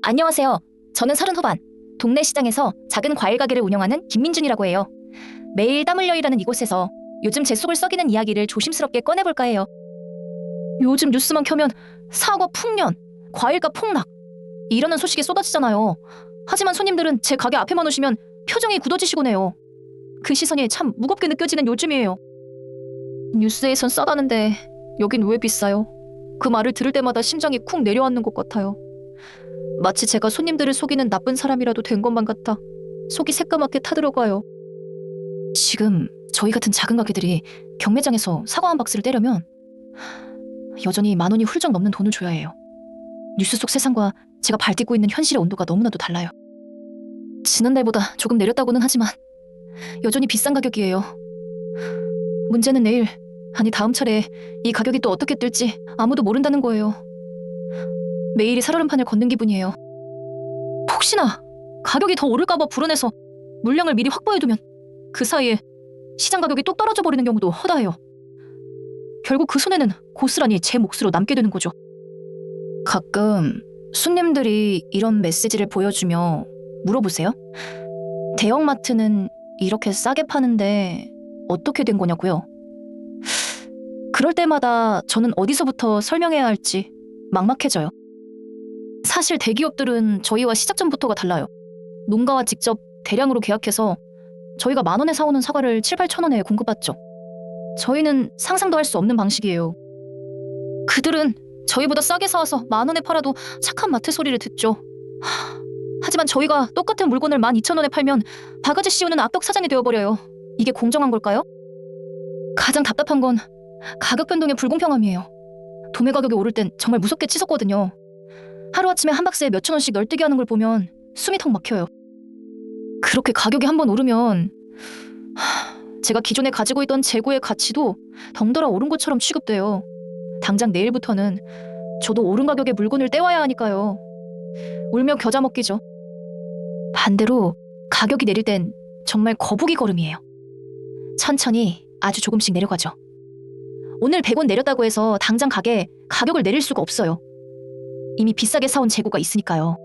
안녕하세요. 저는 30 후반, 동네 시장에서 작은 과일 가게를 운영하는 김민준이라고 해요. 매일 땀 흘려 일하는 이곳에서 요즘 제 속을 썩이는 이야기를 조심스럽게 꺼내볼까 해요. 요즘 뉴스만 켜면 사과 풍년, 과일값 폭락 이러는 소식이 쏟아지잖아요. 하지만 손님들은 제 가게 앞에만 오시면 표정이 굳어지시곤 해요. 그 시선이 참 무겁게 느껴지는 요즘이에요. 뉴스에선 싸다는데 여긴 왜 비싸요? 그 말을 들을 때마다 심장이 쿵 내려앉는 것 같아요. 마치 제가 손님들을 속이는 나쁜 사람이라도 된 것만 같아 속이 새까맣게 타들어가요. 지금 저희 같은 작은 가게들이 경매장에서 사과 한 박스를 떼려면 여전히 10,000원이 훌쩍 넘는 돈을 줘야 해요. 뉴스 속 세상과 제가 발딛고 있는 현실의 온도가 너무나도 달라요. 지난달보다 조금 내렸다고는 하지만 여전히 비싼 가격이에요. 문제는 내일, 아니 다음 차례에 이 가격이 또 어떻게 뜰지 아무도 모른다는 거예요. 매일이 살얼음판을 걷는 기분이에요. 혹시나 가격이 더 오를까봐 불안해서 물량을 미리 확보해두면 그 사이에 시장 가격이 뚝 떨어져 버리는 경우도 허다해요. 결국 그 손해는 고스란히 제 몫으로 남게 되는 거죠. 가끔 손님들이 이런 메시지를 보여주며 물어보세요. 대형마트는 이렇게 싸게 파는데 어떻게 된 거냐고요. 그럴 때마다 저는 어디서부터 설명해야 할지 막막해져요. 사실 대기업들은 저희와 시작 전부터가 달라요. 농가와 직접 대량으로 계약해서 저희가 10,000원에 사오는 사과를 7-8,000원에 공급받죠. 저희는 상상도 할 수 없는 방식이에요. 그들은 저희보다 싸게 사와서 10,000원에 팔아도 착한 마트 소리를 듣죠. 하지만 저희가 똑같은 물건을 12,000원에 팔면 바가지 씌우는 악덕 사장이 되어버려요. 이게 공정한 걸까요? 가장 답답한 건 가격 변동의 불공평함이에요. 도매 가격이 오를 땐 정말 무섭게 치솟거든요. 하루아침에 한 박스에 몇천 원씩 널뛰게 하는 걸 보면 숨이 턱 막혀요. 그렇게 가격이 한번 오르면 제가 기존에 가지고 있던 재고의 가치도 덩달아 오른 것처럼 취급돼요. 당장 내일부터는 저도 오른 가격의 물건을 떼와야 하니까요. 울며 겨자 먹기죠. 반대로 가격이 내릴 땐 정말 거북이 걸음이에요. 천천히 아주 조금씩 내려가죠. 오늘 100원 내렸다고 해서 당장 가격을 내릴 수가 없어요. 이미 비싸게 사온 재고가 있으니까요.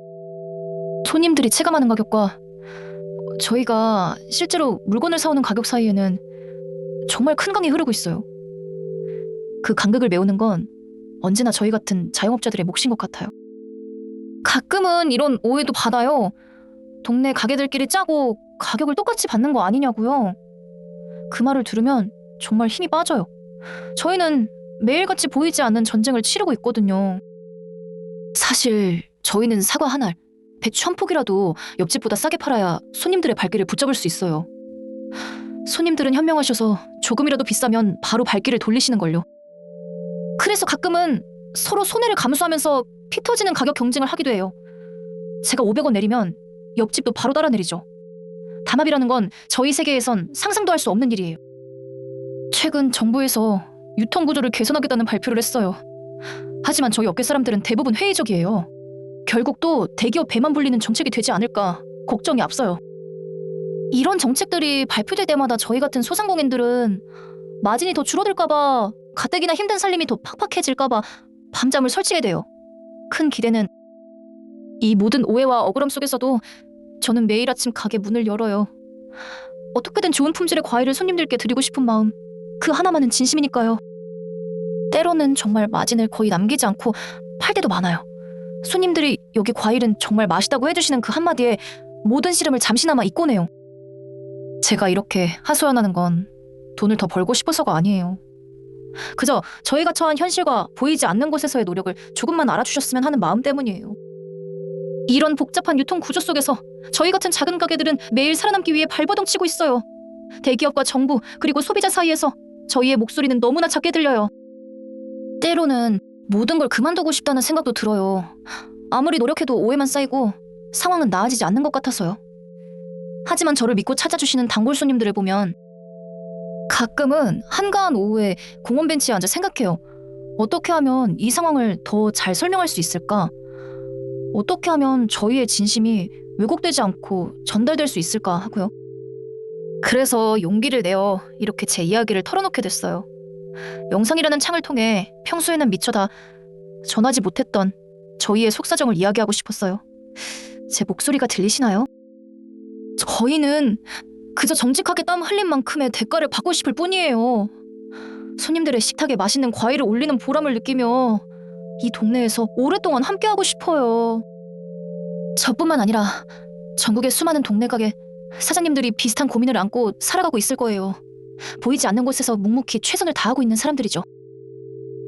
손님들이 체감하는 가격과 저희가 실제로 물건을 사오는 가격 사이에는 정말 큰 강이 흐르고 있어요. 그 간극을 메우는 건 언제나 저희 같은 자영업자들의 몫인 것 같아요. 가끔은 이런 오해도 받아요. 동네 가게들끼리 짜고 가격을 똑같이 받는 거 아니냐고요. 그 말을 들으면 정말 힘이 빠져요. 저희는 매일같이 보이지 않는 전쟁을 치르고 있거든요. 사실 저희는 사과 한 알, 배추 한 폭이라도 옆집보다 싸게 팔아야 손님들의 발길을 붙잡을 수 있어요. 손님들은 현명하셔서 조금이라도 비싸면 바로 발길을 돌리시는걸요. 그래서 가끔은 서로 손해를 감수하면서 피 터지는 가격 경쟁을 하기도 해요. 제가 500원 내리면 옆집도 바로 따라 내리죠. 담합이라는 건 저희 세계에선 상상도 할 수 없는 일이에요. 최근 정부에서 유통구조를 개선하겠다는 발표를 했어요. 하지만 저희 업계 사람들은 대부분 회의적이에요. 결국 또 대기업 배만 불리는 정책이 되지 않을까 걱정이 앞서요. 이런 정책들이 발표될 때마다 저희 같은 소상공인들은 마진이 더 줄어들까봐, 가뜩이나 힘든 살림이 더 팍팍해질까봐 밤잠을 설치게 돼요. 큰 기대는 이 모든 오해와 억울함 속에서도 저는 매일 아침 가게 문을 열어요. 어떻게든 좋은 품질의 과일을 손님들께 드리고 싶은 마음, 그 하나만은 진심이니까요. 때로는 정말 마진을 거의 남기지 않고 팔 때도 많아요. 손님들이 여기 과일은 정말 맛있다고 해주시는 그 한마디에 모든 시름을 잠시나마 잊곤 해요. 제가 이렇게 하소연하는 건 돈을 더 벌고 싶어서가 아니에요. 그저 저희가 처한 현실과 보이지 않는 곳에서의 노력을 조금만 알아주셨으면 하는 마음 때문이에요. 이런 복잡한 유통 구조 속에서 저희 같은 작은 가게들은 매일 살아남기 위해 발버둥 치고 있어요. 대기업과 정부 그리고 소비자 사이에서 저희의 목소리는 너무나 작게 들려요. 때로는 모든 걸 그만두고 싶다는 생각도 들어요. 아무리 노력해도 오해만 쌓이고 상황은 나아지지 않는 것 같아서요. 하지만 저를 믿고 찾아주시는 단골 손님들을 보면 가끔은 한가한 오후에 공원 벤치에 앉아 생각해요. 어떻게 하면 이 상황을 더 잘 설명할 수 있을까? 어떻게 하면 저희의 진심이 왜곡되지 않고 전달될 수 있을까 하고요. 그래서 용기를 내어 이렇게 제 이야기를 털어놓게 됐어요. 영상이라는 창을 통해 평소에는 미처 다 전하지 못했던 저희의 속사정을 이야기하고 싶었어요. 제 목소리가 들리시나요? 저희는 그저 정직하게 땀 흘린 만큼의 대가를 받고 싶을 뿐이에요. 손님들의 식탁에 맛있는 과일을 올리는 보람을 느끼며 이 동네에서 오랫동안 함께하고 싶어요. 저뿐만 아니라 전국의 수많은 동네 가게 사장님들이 비슷한 고민을 안고 살아가고 있을 거예요. 보이지 않는 곳에서 묵묵히 최선을 다하고 있는 사람들이죠.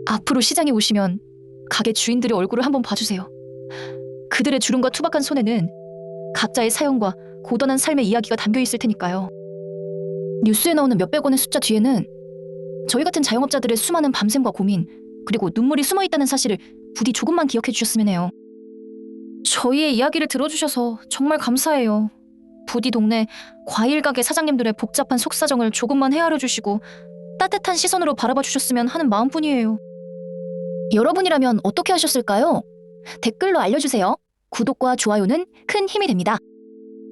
앞으로 시장에 오시면 가게 주인들의 얼굴을 한번 봐주세요. 그들의 주름과 투박한 손에는 각자의 사연과 고단한 삶의 이야기가 담겨 있을 테니까요. 뉴스에 나오는 몇백 원의 숫자 뒤에는 저희 같은 자영업자들의 수많은 밤샘과 고민, 그리고 눈물이 숨어 있다는 사실을 부디 조금만 기억해 주셨으면 해요. 저희의 이야기를 들어주셔서 정말 감사해요. 부디 동네 과일 가게 사장님들의 복잡한 속사정을 조금만 헤아려 주시고 따뜻한 시선으로 바라봐 주셨으면 하는 마음뿐이에요. 여러분이라면 어떻게 하셨을까요? 댓글로 알려주세요. 구독과 좋아요는 큰 힘이 됩니다.